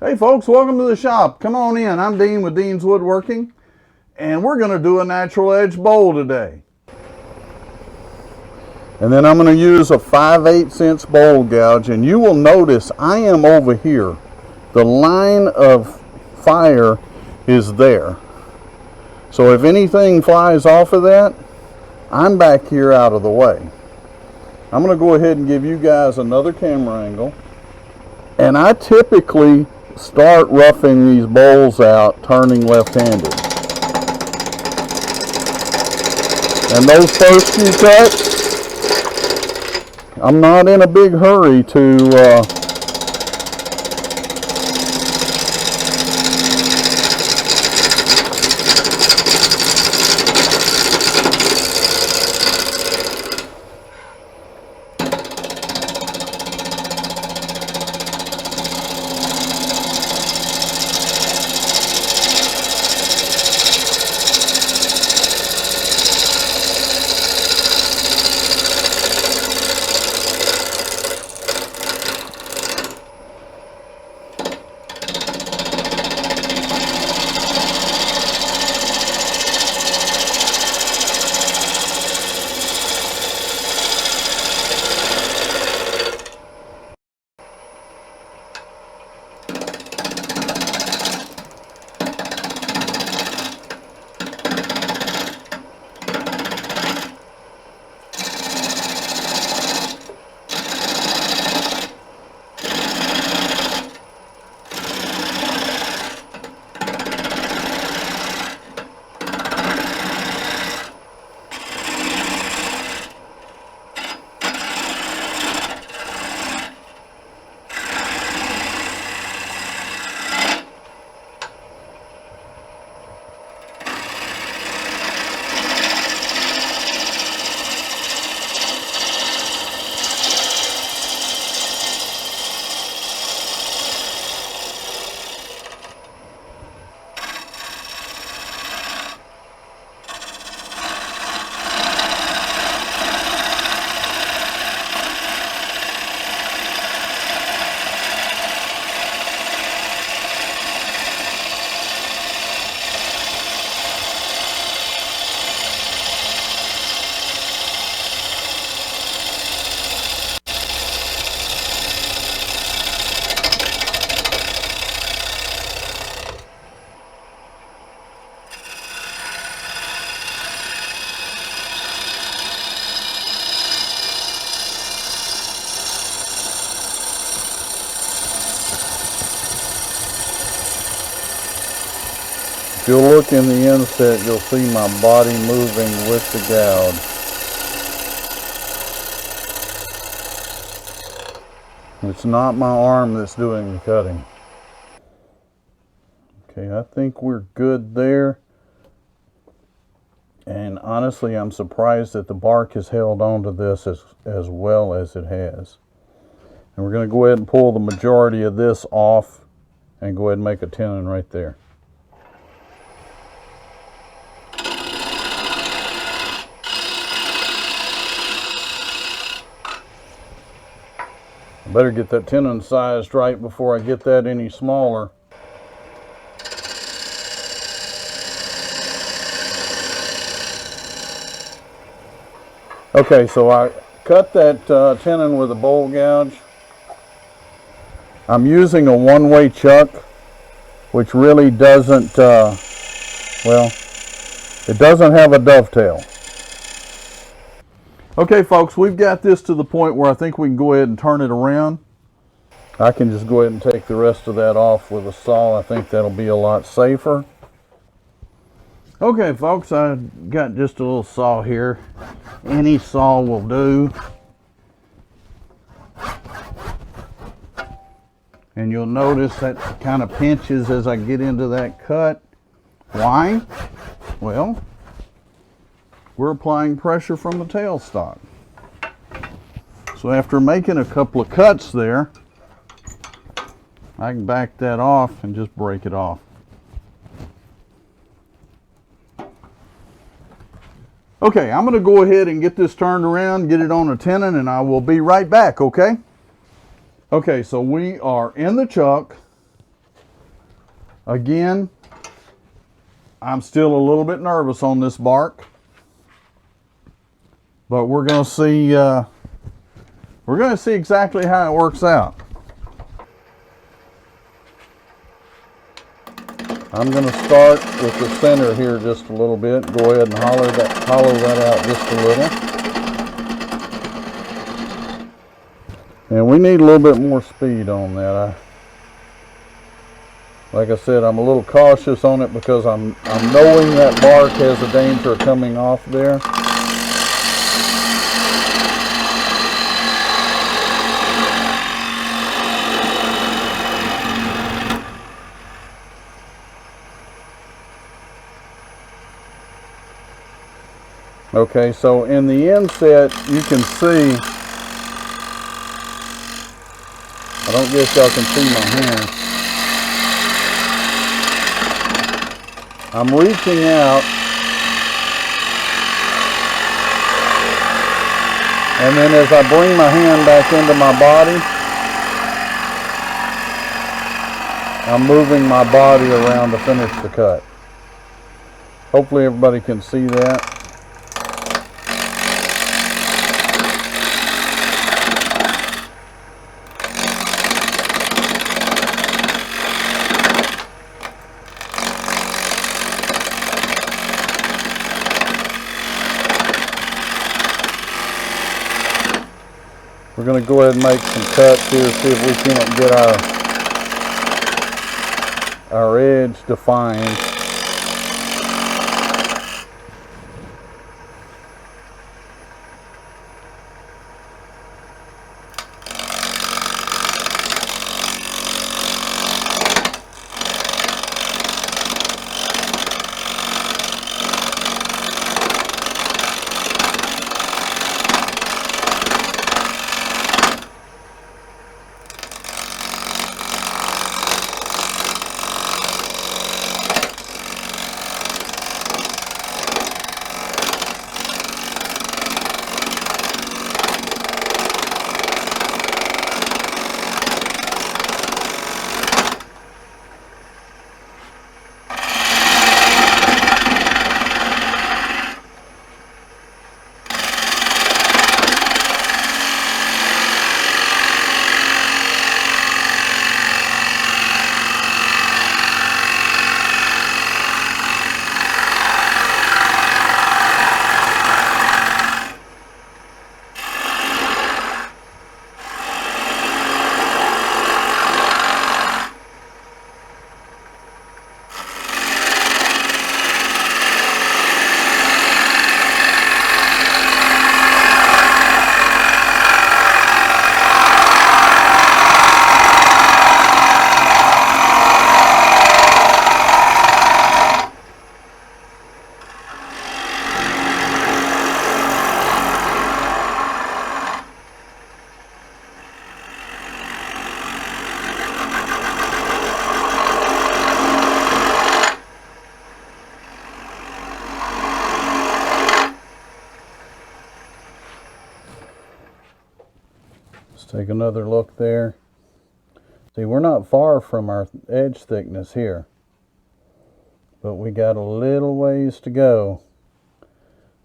Hey folks, welcome to the shop. Come on in. I'm Dean with Dean's Woodworking, and we're going to do a natural edge bowl today. And then I'm going to use a 5/8" bowl gouge, and you will notice I am over here. The line of fire is there. So if anything flies off of that, I'm back here out of the way. I'm going to go ahead and give you guys another camera angle. And I typically start roughing these bowls out turning left-handed. And those first few cuts, I'm not in a big hurry to If you'll look in the inset, you'll see my body moving with the gouge. It's not my arm that's doing the cutting. Okay, I think we're good there. And honestly, I'm surprised that the bark has held on to this as well as it has. And we're going to go ahead and pull the majority of this off and go ahead and make a tenon right there. I better get that tenon sized right before I get that any smaller. Okay, so I cut that tenon with a bowl gouge. I'm using a one-way chuck, which really doesn't, well, it doesn't have a dovetail. Okay folks, we've got this to the point where I think we can go ahead and turn it around. I can just go ahead and take the rest of that off with a saw. I think that'll be a lot safer. Okay folks, I got just a little saw here. Any saw will do. And you'll notice that kind of pinches as I get into that cut. Why? Well, we're applying pressure from the tailstock. So after making a couple of cuts there, I can back that off and just break it off. Okay, I'm going to go ahead and get this turned around, get it on a tenon, and I will be right back, okay? Okay, so we are in the chuck. Again, I'm still a little bit nervous on this bark, but we're going to see. We're going to see exactly how it works out. I'm going to start with the center here just a little bit. Go ahead and hollow that out just a little. And we need a little bit more speed on that. Like I said, I'm a little cautious on it because I'm knowing that bark has a danger of coming off there. Okay, so in the inset, you can see, I don't guess y'all can see my hand. I'm reaching out, and then as I bring my hand back into my body, I'm moving my body around to finish the cut. Hopefully everybody can see that. We're going to go ahead and make some cuts here, see if we can't get our edge defined. Take another look there. See, we're not far from our edge thickness here, but we got a little ways to go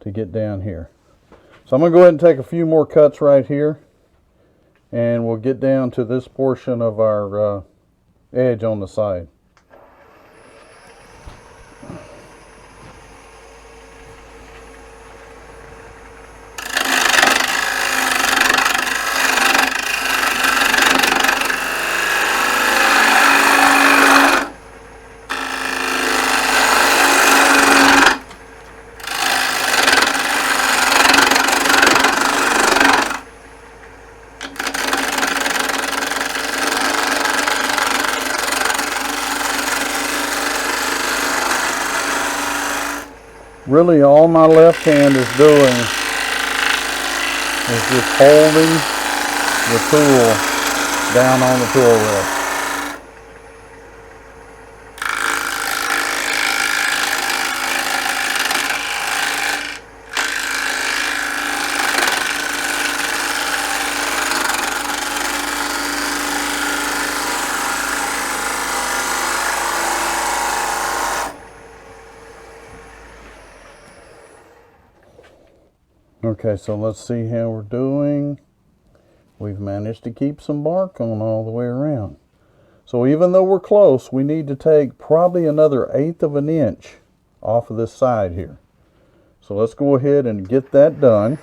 to get down here. So I'm going to go ahead and take a few more cuts right here, and we'll get down to this portion of our edge on the side. Really, all my left hand is doing is just holding the tool down on the tool rest. Okay, so let's see how we're doing. We've managed to keep some bark on all the way around. So even though we're close, we need to take probably another 1/8 of an inch off of this side here. So let's go ahead and get that done.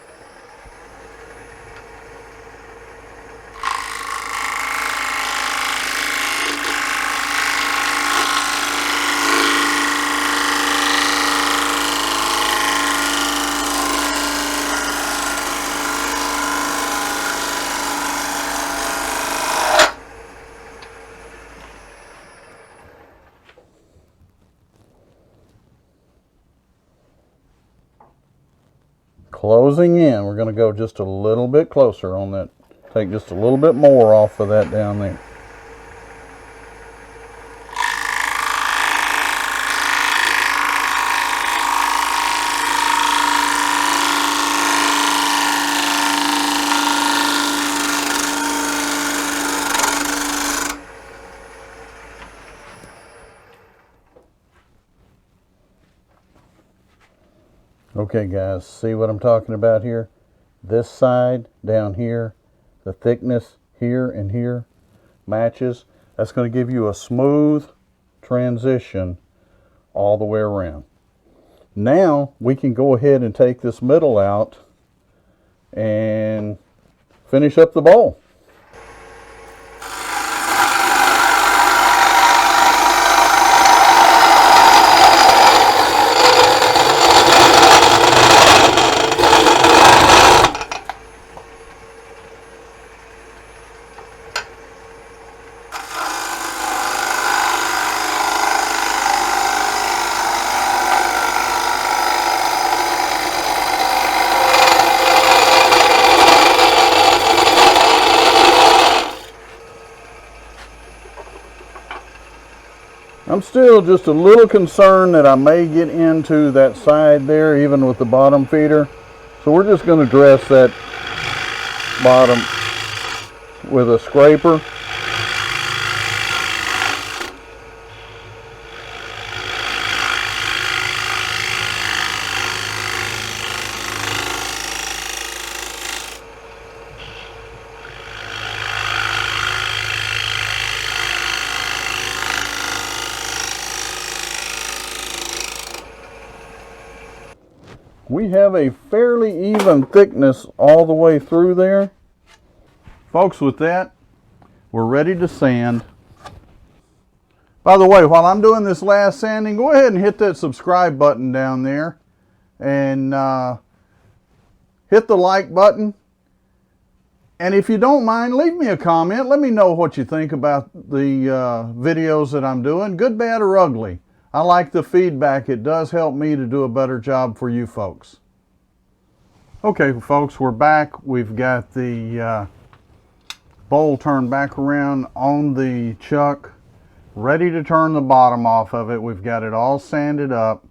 Closing in, we're going to go just a little bit closer on that. Take just a little bit more off of that down there. Okay guys, see what I'm talking about here? This side down here, the thickness here and here matches. That's going to give you a smooth transition all the way around. Now we can go ahead and take this middle out and finish up the bowl. I'm still just a little concerned that I may get into that side there, even with the bottom feeder. So we're just going to dress that bottom with a scraper. We have a fairly even thickness all the way through there. Folks, with that, we're ready to sand. By the way, while I'm doing this last sanding, go ahead and hit that subscribe button down there and hit the like button. And if you don't mind, leave me a comment. Let me know what you think about the videos that I'm doing, good, bad, or ugly. I like the feedback. It does help me to do a better job for you folks. Okay, folks, we're back. We've got the bowl turned back around on the chuck, ready to turn the bottom off of it. We've got it all sanded up.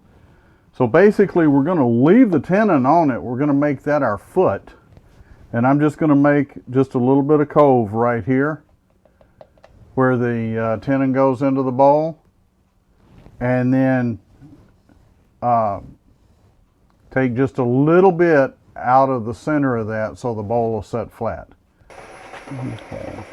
So basically, we're going to leave the tenon on it. We're going to make that our foot. And I'm just going to make just a little bit of cove right here where the tenon goes into the bowl. And then take just a little bit out of the center of that so the bowl will set flat. Okay.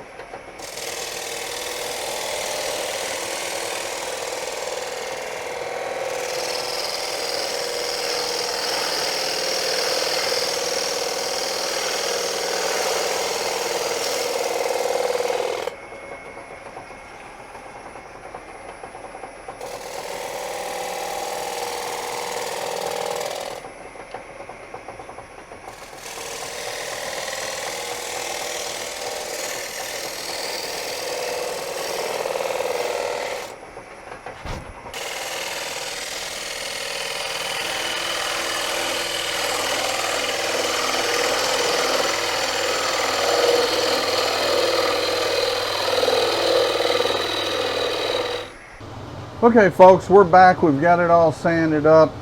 Okay folks, we're back. We've got it all sanded up.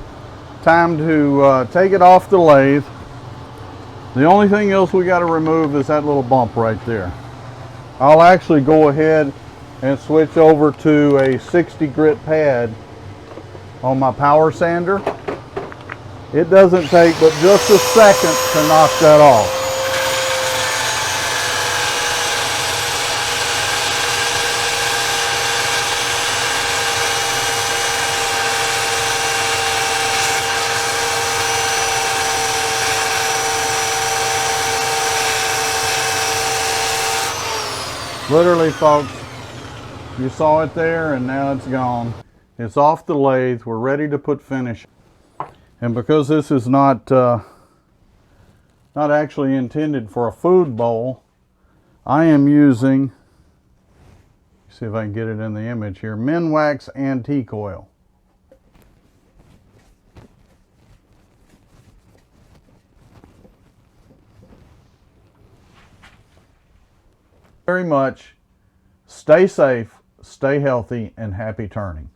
Time to take it off the lathe. The only thing else we got to remove is that little bump right there. I'll actually go ahead and switch over to a 60 grit pad on my power sander. It doesn't take but just a second to knock that off. Literally, folks, you saw it there and now it's gone. It's off the lathe. We're ready to put finish. And because this is not actually intended for a food bowl, I am using, see if I can get it in the image here, Minwax antique oil. Very much. Stay safe, stay healthy, and happy turning.